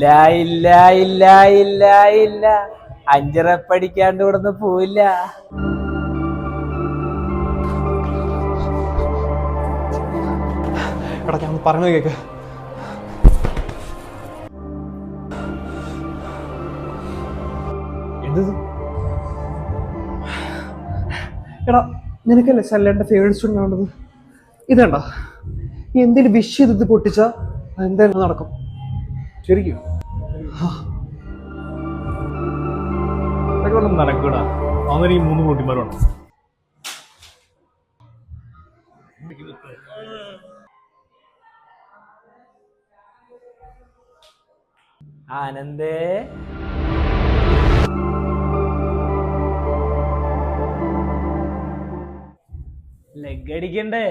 ഇല്ല ഇല്ല ഇല്ല ഇല്ല ഇല്ല, 5 റെപ്പ് അടിക്കാണ്ട് ഇവിടുന്ന് പോയില്ല. എടാ ഞാൻ പറഞ്ഞത് കേക്ക്. എന്തത്? എടാ നിനക്കല്ലേ സല്ലേൻ്റെ ഫേവറേറ്റ് സ്റ്റുഡൻ്റ് ആവേണ്ടത്? ഇതേണ്ട, നീ എന്തെങ്കിലും വിഷ് ചെയ്ത് പൊട്ടിച്ചാൽ എന്തായാലും നടക്കും. ശരിക്കും ഇതൊക്കെ നടക്കൂടാ. അവന് ഈ 3 കുട്ടിമാരുണ്ട്. ആനന്ദേ, ലെഗ് അടിക്കണ്ടേ?